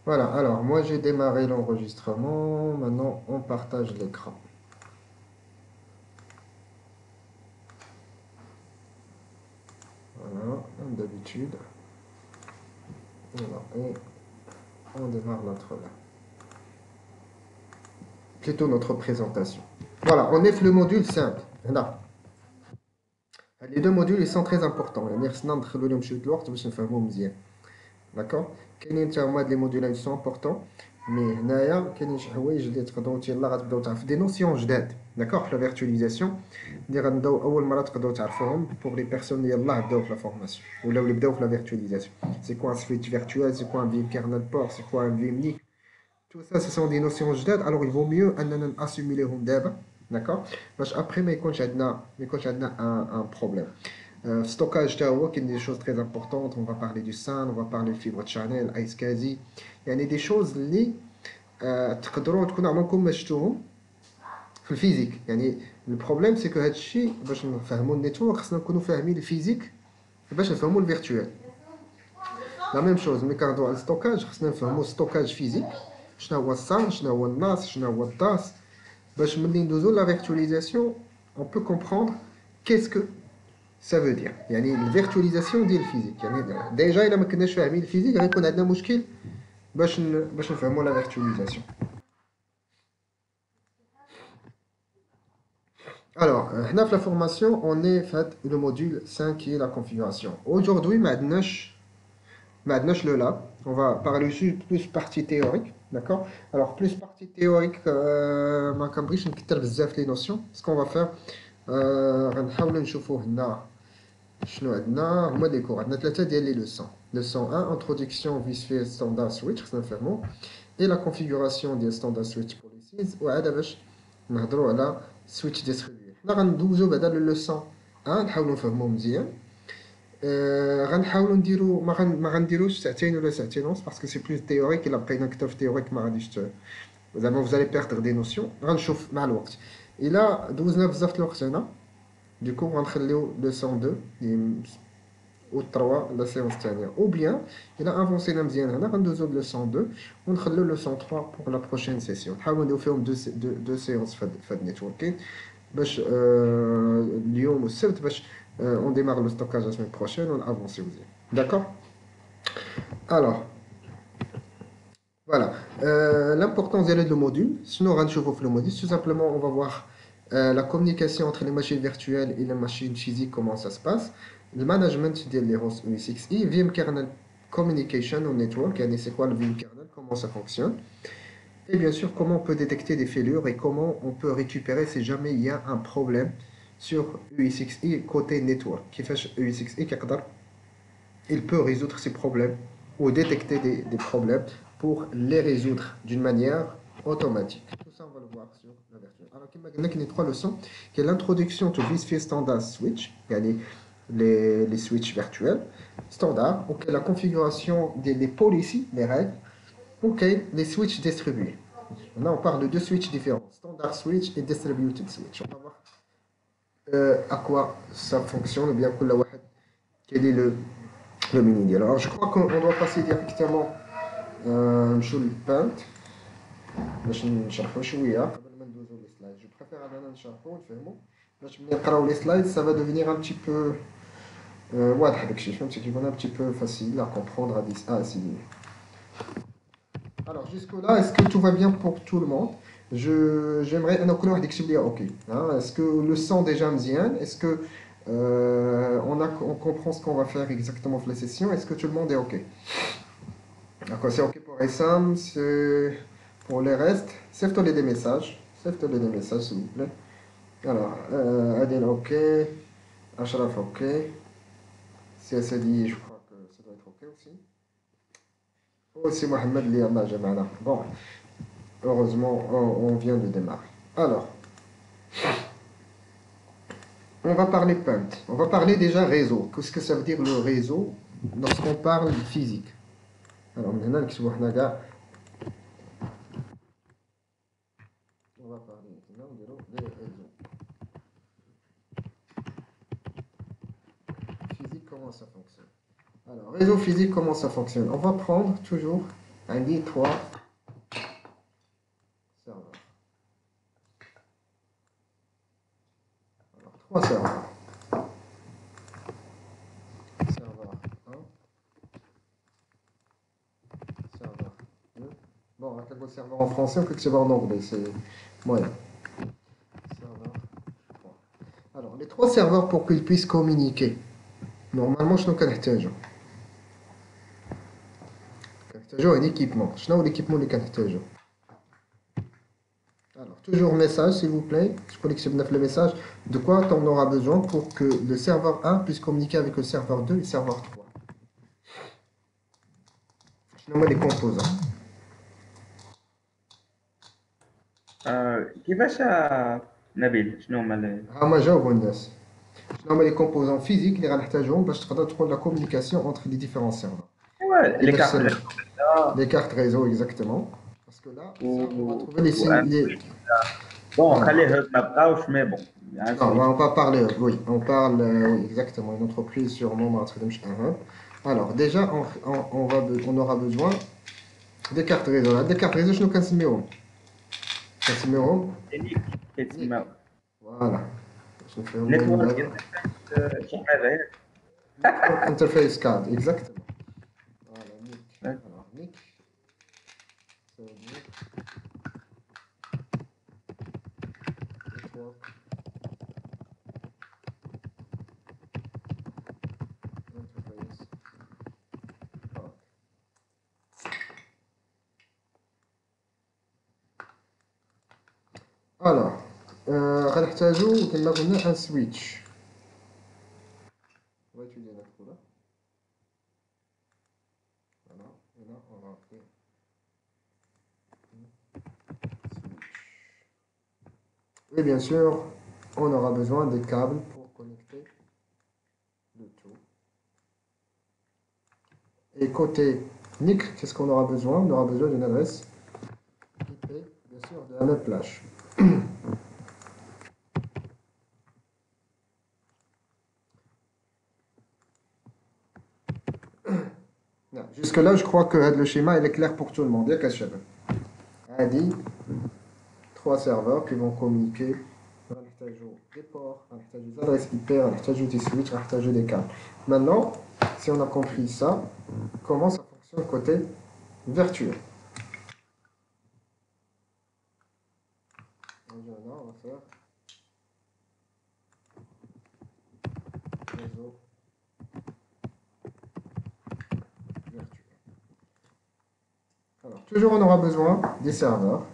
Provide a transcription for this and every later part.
Voilà, alors moi j'ai démarré l'enregistrement. Maintenant on partage l'écran. Voilà, comme d'habitude. Voilà, et on démarre plutôt notre présentation. Voilà, on est le module 5. Là. Les deux modules ils sont très importants. يعني خصنا ندخلوا لهم شوية الوقت باش نفهموهم مزيان. داكور كاينين حتى هما هاد لي موديل سون امبورطون مي هنايا كاينين شي حوايج اللي تقدروا يلاه غتبداو تعرفوا دي نوسيون جداد داكور في لا فيرتواليزاسيون اللي غنبداو اول مره تقدروا تعرفوهم بوغ لي بيرسون اللي يلاه بداو في لا فورماسيون ولا اللي بداو في لا فيرتواليزاسيون سي كوا ان سويتش فيرتوال سي كوا ان فيم كيرنل بور سي كوا ان فيم ليك تو سا سو سون دي نوسيون جداد الوغ يفو ميو اننا ناسيميليهم دابا داكور باش ابري ما يكونش عندنا ان بروبليم stockage تاعو كاين دي choses très importantes on va parler du SAN on va parler du fibre channel iSCSI يعني دي choses اللي تقدروا تكونوا عمركم ما شفتوهم في الفيزيك يعني البروبليم سي كو هادشي باش نفهموا النيتورك خصنا نكونوا فاهمين الفيزيك باش نفهموا الفيرتوال لا ميم شوز ملي كنهضروا على الستوكاج خصنا نفهموا ستوكاج فيزيك شنو هو السان شنو هو الناس شنو هو الداس باش ملي ندوزو لا فيرتواليزاسيون on peut comprendre qu'est-ce que ça veut dire يعني الفيرتواليزاسيون ديال الفيزيك يعني ديجا الا ما كناش فاهمين الفيزيك غيكون عندنا مشكل باش نفهموا لا فيرتواليزاسيون. Alors, هنا في la formation on est fait le module 5 qui est la configuration. Aujourd'hui ما عندناش le lab. On va parler aussi plus partie théorique, d'accord? Alors plus partie théorique ما كنبغيش نكثر بزاف les notions. Ce qu'on va faire غنحاولوا نشوفوا هنا شنو عندنا هما دي كور عندنا ثلاثه ديال لي لوسون leçon 1 introduction vite fait standard switch خصنا نفهمو et la configuration ديال standard switch policies وعاد باش نهضروا على switch distribué حنا غندوزو بعدا للوسون 1 نحاولوا نفهمو مزيان غنحاولوا نديرو ما غنديروش ساعتين ولا ساعتين ونص باسكو سي بلوس تيوريك الا بقينا اكثر في تيوريك ما غاديش زعما vous allez perdre des notions غنشوف مع الوقت الا دوزنا بزاف الوقت هنا du coup غنخليو leçon 2 و 3 لا سيونس الثانيه او بيان الا افونسينا مزيان هنا غندوزو لوسون 2 ونخليو لوسون 3 بوغ لا بروشين سيسيون نحاولوا نديرو فيهم دو سيونس في هاد النيتوركين باش اليوم والسبت باش اون ديمار لو ستوكاج لا سيمين بروشين ونافونسيو مزيان داكور الوغ Voilà. L'importance de le module, sinon on va le module, tout simplement on va voir la communication entre les machines virtuelles et les machines physiques, comment ça se passe, le management des hosts USXi, VM kernel communication au network, c'est quoi le VM kernel, comment ça fonctionne, et bien sûr comment on peut détecter des fêlures et comment on peut récupérer si jamais il y a un problème sur USXi côté network, qui fait USXi il peut résoudre ces problèmes ou détecter des problèmes pour les résoudre d'une manière automatique. Tout ça, on va le voir sur la version. Alors, il y a trois leçons, qui est l'introduction to vSphere Standard Switch, les switches virtuels standard, ok, la configuration des policies, les règles, ok, les switches distribués. Là, on parle de deux switches différents, standard switch et distributed switch. On va voir à quoi ça fonctionne, ou bien quel est le mini deal. Alors je crois qu'on doit passer directement نمشيو للبانت باش نشرحو شويه قبل ما ندوزو لي سلايد جو بريفير اننا نشرحو ونفهمو باش ملي نقراو لي سلايد ça va devenir un petit peu واضح داكشي فهمتي كيكون un petit peu facile à comprendre à assimiler. Alors jusque là est-ce que tout va bien pour tout le monde? J'aimerais انا كل واحد يكتب لي اوكي est-ce que le son déjà مزيان est-ce que on comprend ce qu'on va faire exactement pour la session est-ce que tout le monde est ok? D'accord, c'est OK pour Essam, c'est pour les restes. Save-toi des messages. Save-toi des messages, s'il vous plaît. Alors, Adil, OK. Ashraf, OK. CSDI, je crois que ça doit être OK aussi. Aussi Mohamed Liama Jamala. Bon, heureusement, on vient de démarrer. Alors, on va parler punt. On va parler déjà réseau. Qu'est-ce que ça veut dire le réseau lorsqu'on parle physique? Alors, maintenant, on va parler maintenant des réseaux. Physique, comment ça fonctionne? Alors, réseau physique, comment ça fonctionne? On va prendre toujours عندي 3 serveurs. Alors, 3 serveurs. Serveur 1, serveur 2. Bon, on a quelques serveurs en français ou quelques serveurs en anglais, c'est moyen. Serveur 3. Alors, les 3 serveurs pour qu'ils puissent communiquer. Normalement, je n'ai un équipement. Je n'ai l'équipement اللي كنحتاجو. Alors, toujours message, s'il vous plaît. Je collectionne le message. De quoi on aura besoin pour que le serveur 1 puisse communiquer avec le serveur 2 et le serveur 3. Je nomme les composants. كيفاش نبيل شنو هما ما جاوبوا الناس. Je nomme les composants physiques اللي غنحتاجهم باش تقدر تكون la communication entre les différents serveurs. لي كارت Les cartes réseau, exactement. Parce que là, ça, on va trouver les و signes. بون Voilà. خليه ما بقاوش مي بون Non, on va pas parler, oui, on parle, oui, exactement, une entreprise sur mon Alors, déjà, on aura besoin des cartes réseau. Là, des cartes réseau, je nous casse كيتسمى Voilà. Je fais نتورك شي حاجه Network Interface Card, exactement. Voilà, NIC. Alors, NIC, ça veut dire Network Interface Card. Alors, غنحتاجو كما قلنا un switch. On va étudier notre là. Voilà, et là, on va faire switch. Et bien sûr, on aura besoin des câbles pour connecter le tout. Et côté NIC, qu'est-ce qu'on aura besoin? On aura besoin d'une adresse IP, bien sûr, de la même plage. Jusque-là, je crois que le schéma il est clair pour tout le monde. Il y a dit 3 serveurs qui vont communiquer. On va des ports, on va des adresses IP, on va des switches, on va des câbles. Maintenant, si on a compris ça, comment ça fonctionne côté virtuel? On va faire réseau virtuel. Alors, toujours on aura besoin des serveurs.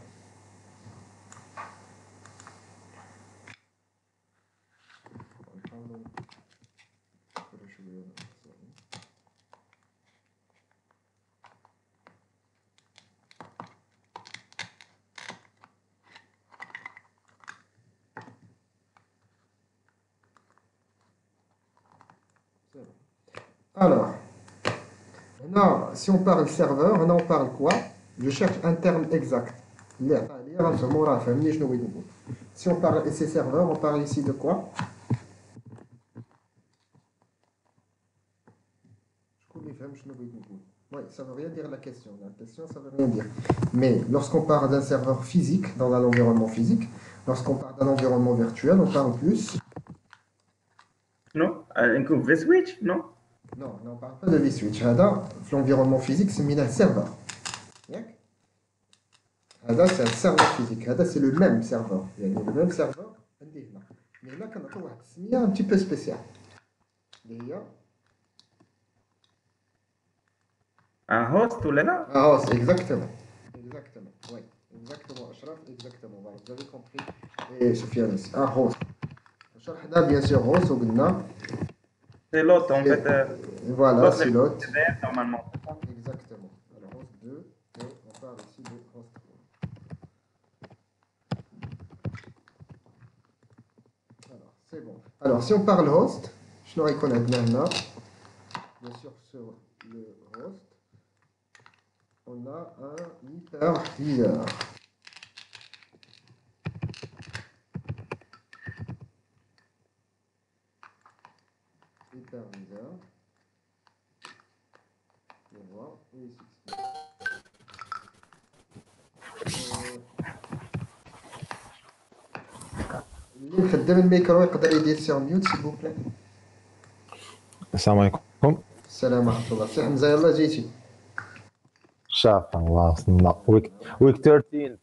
Alors, maintenant, si on parle serveur, maintenant on parle quoi? Je cherche un terme exact. Si on parle ces serveurs, on parle ici de quoi? Oui, ça ne veut rien dire la question. La question, ça ne veut rien dire. Mais lorsqu'on parle d'un serveur physique, dans un environnement physique, lorsqu'on parle d'un environnement virtuel, on parle plus. Non, un V-switch, non? Non, on ne parle pas de vSwitch. L'environnement physique, c'est un serveur. C'est un serveur physique. C'est le même serveur. Il y a le même serveur. Mais là, il y a un petit peu spécial. Un host ou là? Un host, exactement. Exactement, oui. Exactement, Ashraf, exactement. Voilà, vous avez compris. Et Sofiane aussi. Un host. Là, bien sûr, host, C'est l'autre, en fait. Voilà, c'est l'autre. Normalement. Exactement. Alors, host 2, et on parle ici de host 3. Alors, c'est bon. Alors, si on parle host, je n'aurais connaître là. Bien sûr, sur le host, on a un hyperviseur. Hyperviseur. On va voir où il s'explique. خدام الميكرو يقدر يدير سي ميوت سي بو بلا. السلام عليكم. السلام ورحمة الله. سي حمزة يلاه جيتي. شاف الله وصلنا ويك 13.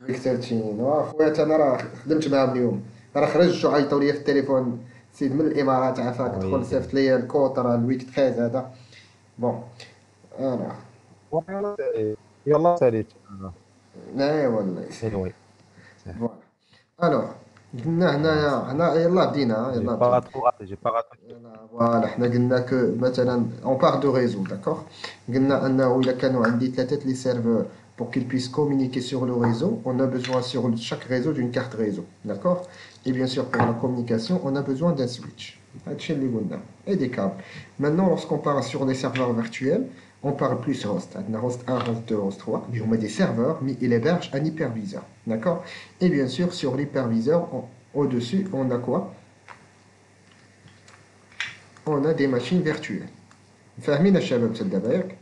ويك 13 خويا انا راه خدمت معاهم اليوم، راه خرجت عيطوا لي في التليفون سيد من الامارات عافاك دخل وي صيفط لي الكوط راه الويك 13 هذا. بون انا يلا ساليت. اي والله. anyway فوالا الوغ قلنا هنا يلا بدينا j'ai يلا pas بدينا. trop raté, j'ai pas raté. يلا فوالا حنا قلنا كو مثلا اون بار دو ريزو داكوغ. قلنا انه الا كانوا عندي ثلاثه لي سيرفور pour qu'ils puissent communiquer sur le réseau, on a besoin sur chaque réseau d'une carte réseau, d'accord? Et bien sûr, pour la communication, on a besoin d'un switch et des câbles. Maintenant, lorsqu'on parle sur des serveurs virtuels, on parle plus host. On a host 1, host 2, host 3, mais on met des serveurs, mais il héberge un hyperviseur, d'accord? Et bien sûr, sur l'hyperviseur, au-dessus, on a quoi? On a des machines virtuelles. فاهمين الشباب تبدا ياك؟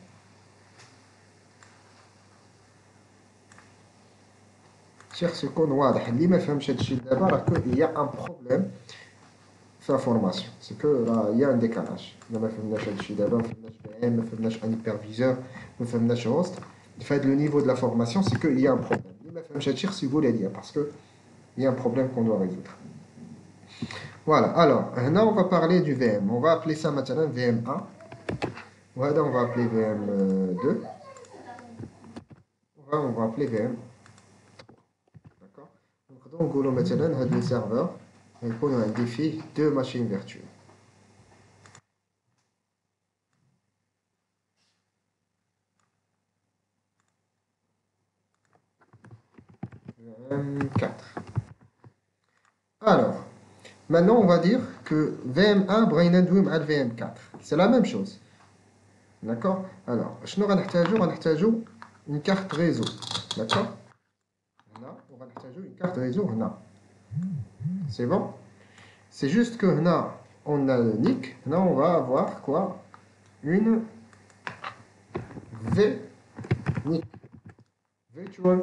شيخ يكون واضح اللي ما فهمش هادشي دابا راه يا ان بروبليم في لا فورماسيون سي كو راه يا ان ديكالاج. الا ما فهمناش هادشي دابا ما فهمناش بي ام ما فهمناش ان هيبرفيزور ما فهمناش هوست في هاد لو نيفو دو لا فورماسيون سي كو يا ان بروبليم. اللي ما فهمش هادشي خصو يقولها ليا باسكو يا ان بروبليم كون دوا ريزودر. فوالا الوغ هنا on va parler du VM. On va appeler ça مثلا VM1 وهذا on va appeler VM2 وهذا on va appeler VM. نقدروا نقولوا مثلا هاد لي سيرفور غيكونوا عندي فيه دو ماشين فيرتوال. VM4. Alors, maintenant on va dire que VM1 بغينا ندوي مع VM4. C'est la même chose. D'accord? Alors, شنو غنحتاجو une carte réseau. D'accord? هنا وغنحتاجو une carte réseau هنا. C'est bon? C'est juste que هنا on a le NIC. Là on va avoir quoi? Une VNIC. Virtual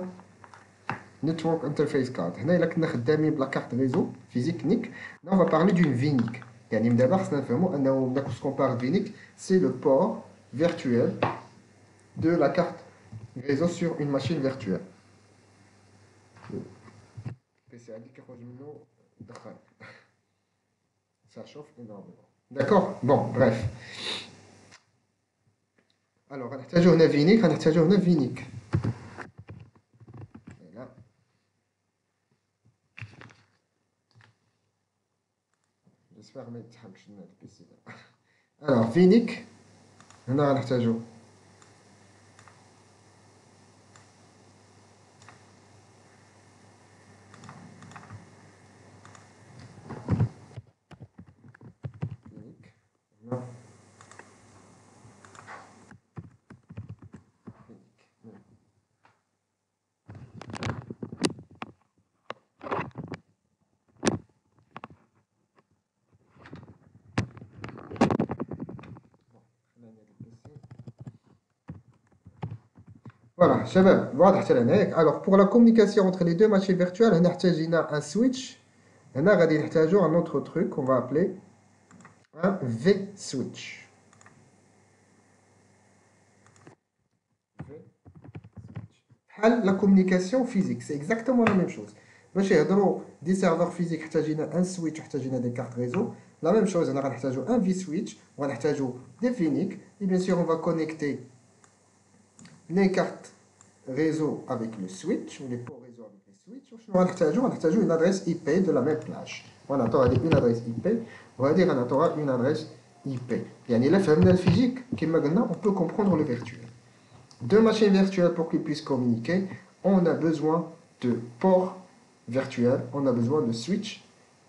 Network Interface Card. هنا إلا كنا خدامين بلا كارت ريزو فيزيك نيك. Là on va parler d'une VNIC. يعني من دابا خصنا نفهمو أنه lorsqu'on parle VNIC, c'est le port virtuel de la carte réseau sur une machine virtuelle. PC عندي كيخرج منه الدخان. Ça chauffe énormément. D'accord? Bon, bref. Alors, غنحتاجو هنا VNIC, غنحتاجو هنا VNIC. Voilà. J'espère ما يتحمش لنا البيسي ده. Alors, VNIC هنا غنحتاجو VNIC هنا VNIC. Voilà, شباب واضح حتى لهنا ياك. Alors pour la communication entre les deux machines virtuelles هنحتاج هنا un switch. هنا غادي نحتاجو un autre truc qu'on va appeler un V-switch. بحال la communication physique, c'est exactement la même chose. باش يهضروا دي سيرفور فيزيك احتاجينا ان سويتش احتاجينا دي كارت ريزو. لا ميم شوز هنا غنحتاجو ان في سويتش وغنحتاجو دي فينيك. اي بيان سور اون فا كونيكتي لي كارت réseau avec le switch ou les ports réseau avec les switch. غنحتاجو une adresse IP de la même plage. غنعطيو هذه une adresse IP وهذه غنعطيوها une adresse IP. يعني إلا فهمنا الفيزيك كما قلنا on peut comprendre le virtuel. Deux machines virtuelles pour qu'ils puissent communiquer, on a besoin de ports virtuels, on a besoin de switch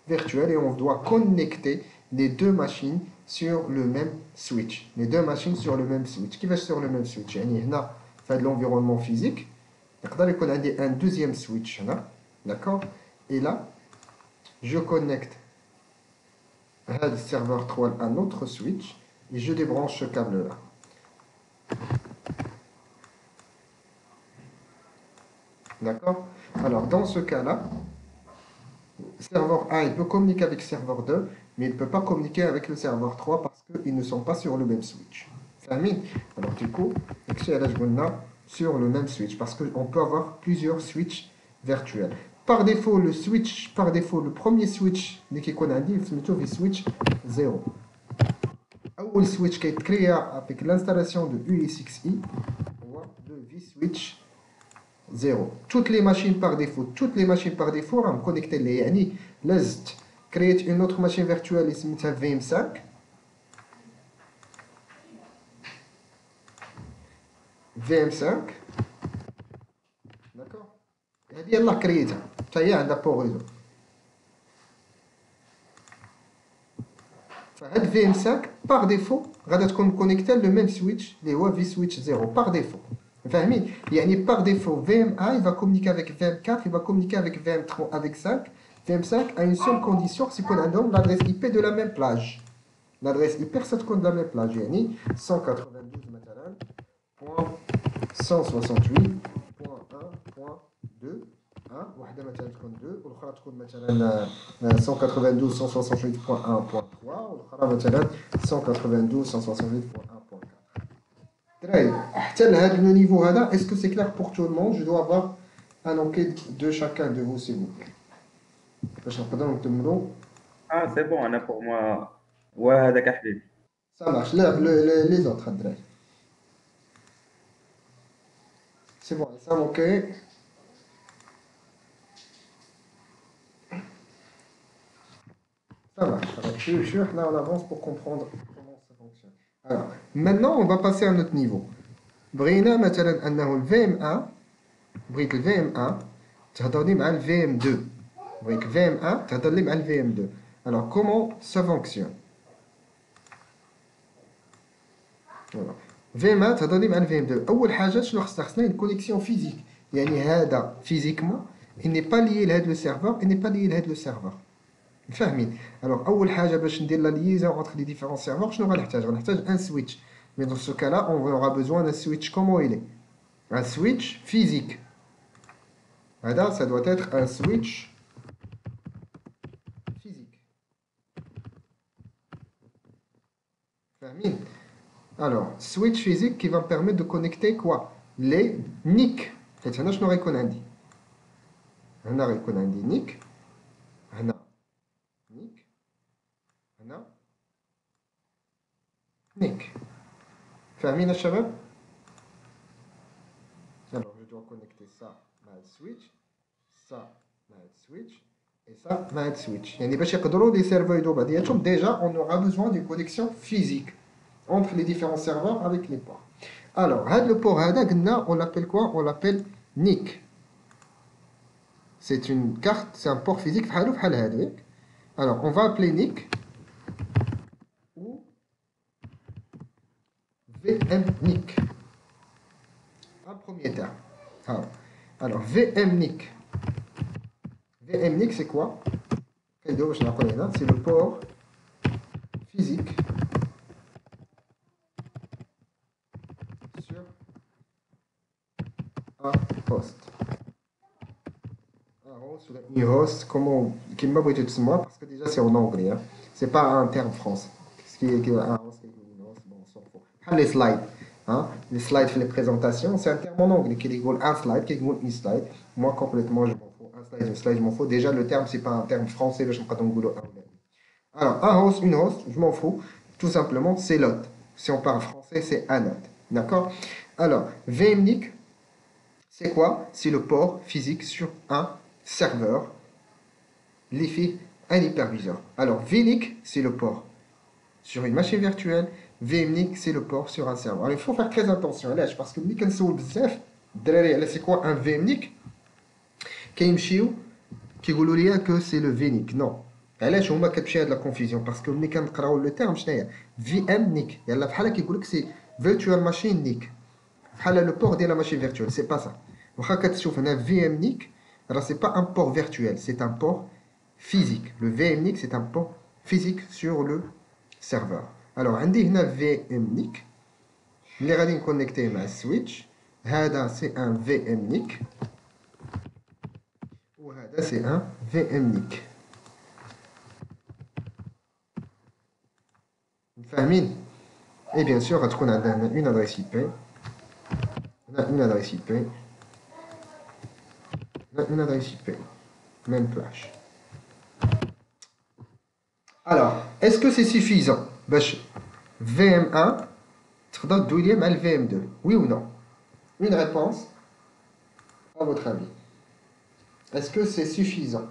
virtuels et on doit connecter les deux machines sur le même switch. Les deux machines sur le même switch. Qui va sur le même switch? يعني هنا de l'environnement physique. يقدر يكون عندي un deuxième switch هنا. D'accord? Et là, je connecte le serveur 3 à un autre switch et je débranche ce câble là. D'accord? Alors, dans ce cas-là, serveur A, il peut communiquer avec le serveur 2, mais il ne peut pas communiquer avec le serveur 3 parce qu'ils ne sont pas sur le même switch. فاهمين؟ Alors du coup, sur le même switch parce qu'on peut avoir plusieurs switches virtuels. Par défaut, le premier switch qui qu'on a dit, c'est switch 0. Le switch qui est créé avec l'installation de USXi, le V-switch 0. Toutes les machines par défaut, on connecter les yani, لازم créer une autre machine virtuelle qui s'appelle VM5. VM5. D'accord. هذه يلاه كريتها حتى هي عندها بور ريزو. فهاد VM5 par défaut غادا تكون كونيكتي le même switch اللي هو vSwitch 0 par défaut. فاهمين؟ يعني par défaut VMA il va communiquer avec VM4, il va communiquer avec VM3 avec 5. VM5 a une seule condition, c'est qu'on a donc l'adresse IP de la même plage. L'adresse IP ça تكون de la même plage يعني 192 مثلا .168.1.2 واحدة مثلا تكون 2 والأخرى تكون مثلا 192.168.1.3 والأخرى مثلا 192.168.1.4. دراري حتى لهذا النيفو هذا est-ce que c'est clair pour tout le monde? Je dois avoir un enquête de chacun de vous s'il vous plaît. باش نقدروا نكملوا. c'est bon, أنا pour moi. وهذاك حبيبي. Ça marche. Là, les autres الدراري. C'est bon, ça ok. Ça marche. Je suis là en avance pour comprendre comment ça fonctionne. Alors, maintenant, on va passer à un autre niveau. بغينا مثلا أنه ال VM1 بغيت ال VM1 تهضر لي مع ال VM2. بغيت ال VM1 تهضر لي مع ال VM2. Alors, comment ça fonctionne? Voilà. VM1 تهضر لي مع ال VM2. أول حاجة شنو خصنا une connexion physique. يعني هذا physiquement il n'est pas lié لهذا le serveur, il n'est pas lié لهذا le serveur. فاهمين؟ alors اول حاجه باش ندير la liaison entre les différents serveurs شنو غنحتاج un switch, mais dans ce cas là on aura besoin d'un switch. Comment il est? Un switch physique. هذا ça doit être un switch physique. فاهمين؟ alors switch physique qui va me permettre de connecter quoi? les NIC. حيت هنا شنو غيكون عندي؟ هنا غيكون عندي NIC, هنا NIC, هنا NIC. فاهمين الشباب؟ alors je dois connecter ça مع السويتش, ça مع السويتش et ça مع السويتش. يعني باش يقدروا les serveurs يدوا بعضياتهم déjà on aura besoin d'une connexion physique entre les différents serveurs avec les ports. alors هذا le port هذا قلنا on l'appelle quoi? On l'appelle NIC. c'est une carte, c'est un port physique بحالو بحال هذا. alors on va appeler NIC ou VMNIC. un premier terme. alors VMNIC. VMNIC c'est quoi? c'est le port physique sur un host. Un host ou un host, comment qui m'a besoin de moi parce que déjà c'est en anglais, hein. C'est pas un terme français. Ce qui est un host, bon, on s'en fout. Les slides, hein, les slides fait les présentations, c'est un terme en anglais qui est un slide, qui est une slide. Moi complètement je m'en fous. Un slide, une slide, je m'en fous. Déjà le terme c'est pas un terme français, je ne sais pas donc alors un host, une host, je m'en fous. Tout simplement c'est l'hôte. Si on parle français c'est un hôte, d'accord? alors VMNIC c'est quoi? C'est le port physique sur un serveur, l'IFI, un hyperviseur. alors VNIC c'est le port sur une machine virtuelle, VMNIC c'est le port sur un serveur. alors il faut faire très attention parce que ملي كنسول بزاف الدراري على c'est quoi un VMNIC كيمشيو كيقولوا لي que c'est le VNIC. non, علاش هما كتمشي هاد لا كونفيزيون؟ باسكو ملي كنقراو لو تيرم شناهي VMNIC يلا بحال كيقول لك سي فيرتوال ماشين نيك بحال لو بور ديال لا ماشين فيرتوال. سي با سا. واخا كتشوف هنا VMNIC راه سي با ان بور فيرتوال, c'est un port physique. le VMNIC c'est un port physique sur le serveur. alors عندي هنا VMNIC اللي غادي نكونيكتيه مع السويتش. هذا سي ان VMNIC وهذا سي ان VMNIC. فاهمين et bien sûr غتكون عندنا une adresse IP une adresse IP une adresse IP même plage. Alors est-ce que c'est suffisant باش VM1 تقدر تدوي مع le VM2 oui ou non une réponse à votre avis est-ce que c'est suffisant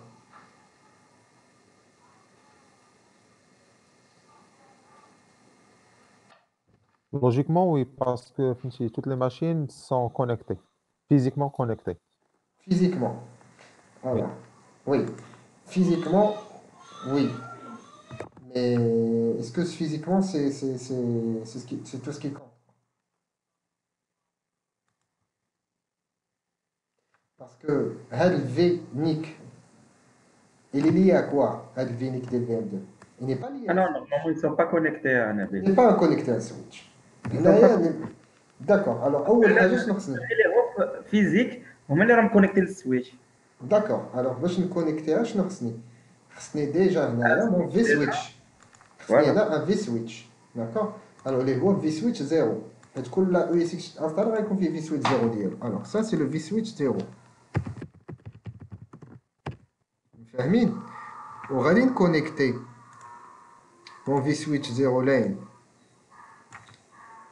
Logiquement, oui, parce que فهمتي, toutes les machines sont connectées, physiquement connectées. physiquement Oui. alors oui physiquement oui mais est-ce que physiquement c'est tout ce qui compte parce que هذا الفي نيك il est lié à quoi هذا الفي نيك ديال VM2 il n'est pas lié Ah à non, un switch normalement, ils ne sont pas connectés à il Nabil. n'est pas connecté à un switch Ils sont pas d'accord alors أول حاجة شنو خصني les refs physiques, هما اللي راهم كونيكتي للسويتش. داكور الوغ باش نكونيكتيها شنو خصني ديجا هنايا مون في سويتش خصني Voilà. هنا ان في سويتش داكور الوغ اللي هو في سويتش زيرو حيت كل او اس اكس انستال غيكون فيه في سويتش زيرو ديالو الوغ سا سي لو في سويتش زيرو فاهمين وغادي نكونيكتي مون في سويتش زيرو لاين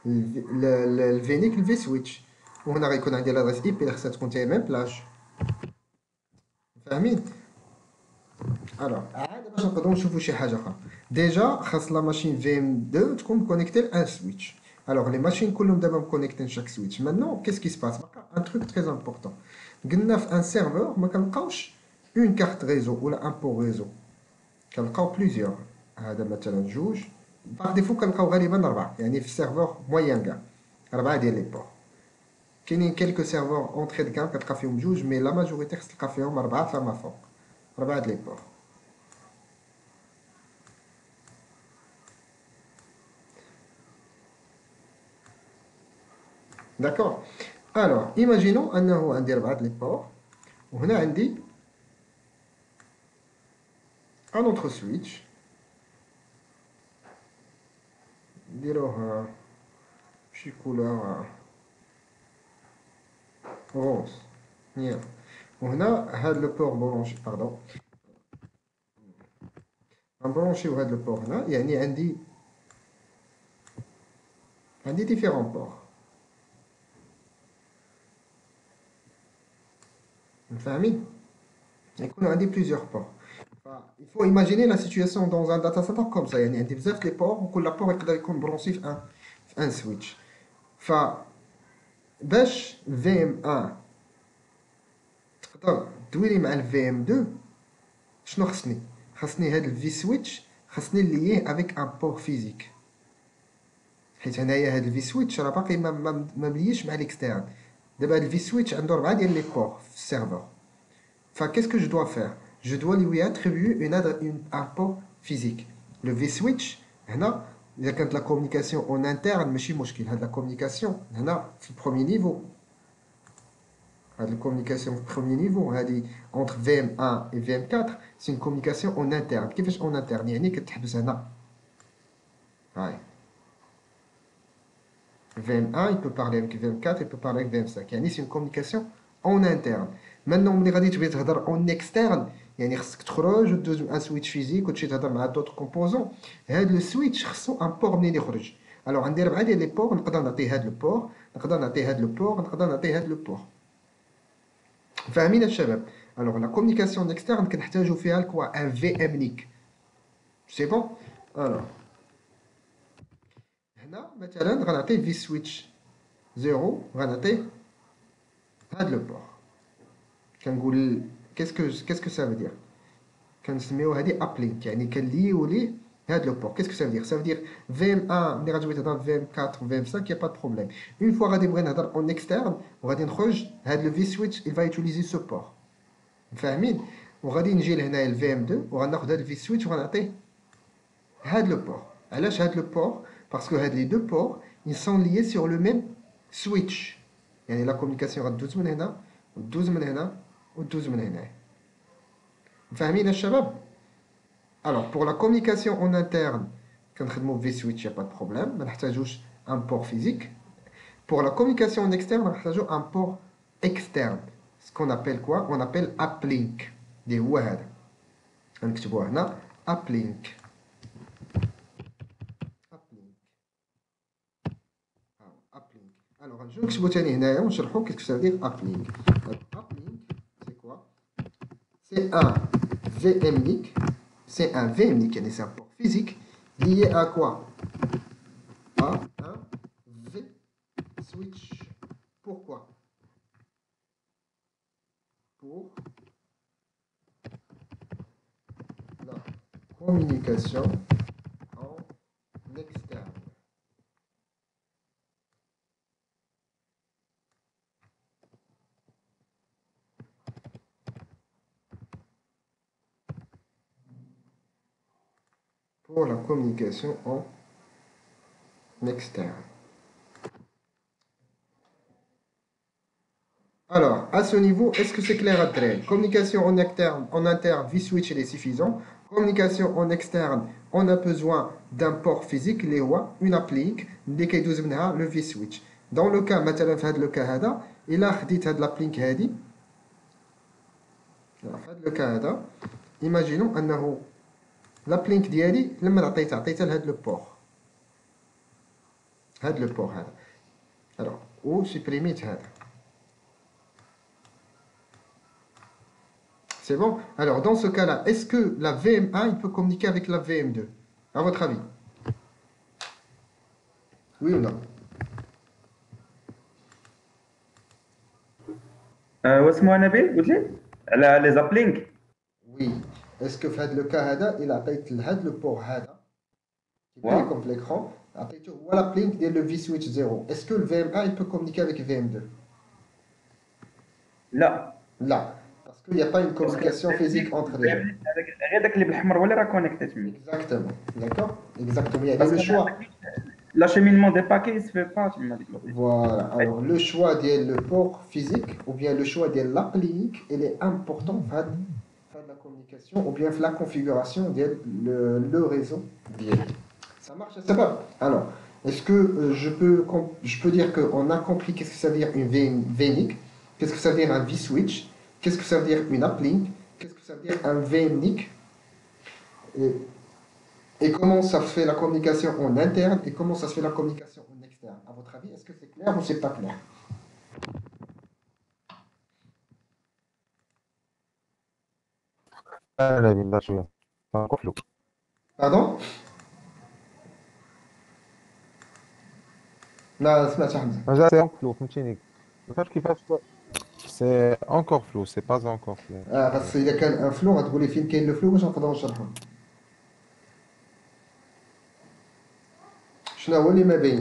الفينيك الفي سويتش وهنا غيكون عندي لادريس اي بي اللي خصها تكون تاهي ميم بلاج فاهمين الوغ عاد باش نقدروا نشوفوا شي حاجه اخرى ديجا خاص لا ماشين في ام 2 تكون كونيكتي لان سويتش الوغ لي ماشين كلهم دابا مكونيكتين شاك سويتش مانون كيس كي سباس بقى ان تروك تري امبورطون قلنا في ان سيرفور ما كنلقاوش اون كارت ريزو ولا ان بور ريزو كنلقاو بليزيور هذا مثلا جوج باغ ديفو كنلقاو غالبا 4 يعني في السيرفور موين كاع 4 ديال لي بور كاينين كيلكو سيرفور اونتري دو كام كتلقى فيهم جوج مي لا ماجوريتي خص تلقى فيهم 4 فما فوق 4 ديال لي بور داكور الوغ ايماجينو انه عندي 4 لي بور وهنا عندي ان اوتر سويتش نديروه شي كولور روز ياك وهنا هاد لو بور برونشي باردون غنبرونشيو هاد لو بور هنا يعني عندي ديفيرون بور فاهمين يكون عندي بليزيور بور il faut imaginer la situation dans un data center comme ça يعني عندي بزاف لي بور وكل بور يقدر يكون برونشي في ان سويتش ف باش في ام 1 تقدر دويلي مع الفي ام 2 شنو خصني هاد الفي سويتش خصني ليه افيك ان بور فيزيك حيت هنايا هاد الفي سويتش راه باقي ما مليش مع ليكسترن دابا هاد الفي سويتش عنده 4 ديال لي بور في السيرفر qu'est-ce que je dois faire? Je dois lui attribuer un port physique. Le V-switch, هنا إذا كانت la communication en interne ماشي مشكل هاد la communication هنا في البروميي نيفو هاد la communication في البروميي نيفو هادي entre VM1 et VM4 c'est une communication en interne كيفاش en interne يعني كتحبس هنا هاي VM1 il peut parler avec VM4 il peut parler avec VM5 يعني c'est une communication en interne maintenant ملي غادي تبغي تهضر en externe يعني خصك تخرج ودوز ان سويتش فيزيك وتمشي تهضر مع دوطر كومبوزون هاد لو سويتش خصو ان بور منين يخرج الوغ عندي 4 ديال لي بور نقدر نعطيه هاد لو بور نقدر نعطيه هاد لو بور نقدر نعطيه هاد لو بور فاهمين الشباب الوغ لا كومونيكاسيون اكسترن كنحتاجو فيها الكوا ان في ام نيك سي بون الوغ هنا مثلا غنعطيه في سويتش زيرو غنعطيه هاد لو بور كنقول qu'est-ce que ça veut dire كنسميو هادي ابلينك يعني كنليو ليه هاد لو بور qu'est-ce que ça veut dire ça veut dire VM1 ملي غتبغي تهضر VM4 VM5 y a pas de problème une fois غادي نبغي نهضر اون اكسترن وغادي نخرج هاد لو في سويتش il va utiliser ce port فاهمين وغادي نجي لهنايا ال VM2 وغناخد هاد الفي سويتش وغنعطيه هاد لو بور علاش هاد لو بور باسكو هاد لي دو بور ils sont liés sur le même switch يعني لا كومونيكاسيون غدوز من هنا وتدوز من هنا وتدوز من هنا فاهمين الشباب alors pour la communication en interne كنخدموا في switch, il n'y a pas de problème. ما نحتاجوش un port physique. Pour la communication en externe, on نحتاجو un port externe. Ce qu'on appelle quoi? On appelle uplink. اللي هو هذا. غنكتبوه هنا uplink. Uplink. Alors, je vais vous expliquer qu'est-ce que ça veut dire uplink. Uplink, c'est quoi? C'est un VMNIC. C'est un VMNIC, c'est un port physique lié à quoi? À un V-switch. Pourquoi? Pour la communication en externe. Pour la communication en externe. Alors, à ce niveau, est-ce que c'est clair à traiter? Communication en interne, V-switch, il est suffisant. Communication en externe, on a besoin d'un port physique, une uplink, le V-switch. Dans le cas, مثلا في هذا le cas هذا, إلا خديت هذا l'uplink هذه, في هذا le cas هذا, imaginons أنه l'uplink ديالي لما عطيتها لهذا le port. هذا le port هذا. Alors, ou supprimer هذا. C'est bon? Alors, dans ce cas-là, est-ce que la VM1 il peut communiquer avec la VM2? À votre avis? Oui ou non? واسمه نبيل قلت لي على لي زابلينك. Oui. Est-ce que في هذا le cas هذا il عطيت لهذا le port هذا qui Ouais. est comme l'écran عطيته هو l'uplink ديال le V-switch 0. Est-ce que le VM1 il peut communiquer avec VM2? لا Là. Parce qu'il n'y a pas une communication physique entre les deux. غير داك اللي بالحمر هو اللي راه كونيكتي تما. Exactement. D'accord? Exactement. Il y avait le choix. L'acheminement des paquets il se fait pas تما ديك الوقت. Voilà. Alors, le choix de le port physique ou bien le choix de l'uplink, il est important pour la communication ou bien la configuration de le réseau. Ça marche, ça va. Alors, est-ce que je peux dire qu'on a compris qu'est-ce que ça veut dire une VNIC, qu'est-ce que ça veut dire un V-switch, qu'est-ce que ça veut dire une uplink, qu'est-ce que ça veut dire un VNIC, et comment ça se fait la communication en interne et comment ça se fait la communication en externe. À votre avis, est-ce que c'est clair ou c'est pas clair? أنا بالله شوية encore flou. Pardon? لا سمعت حمزة. مازال c'est encore flou فهمتيني ما فهمتش كيفاش c'est encore flou c'est pas encore clair. بس إذا كان ان فلو غتقولي فين كاين لو فلو باش نقدروا نشرحوا. شنو هو اللي ما باينش؟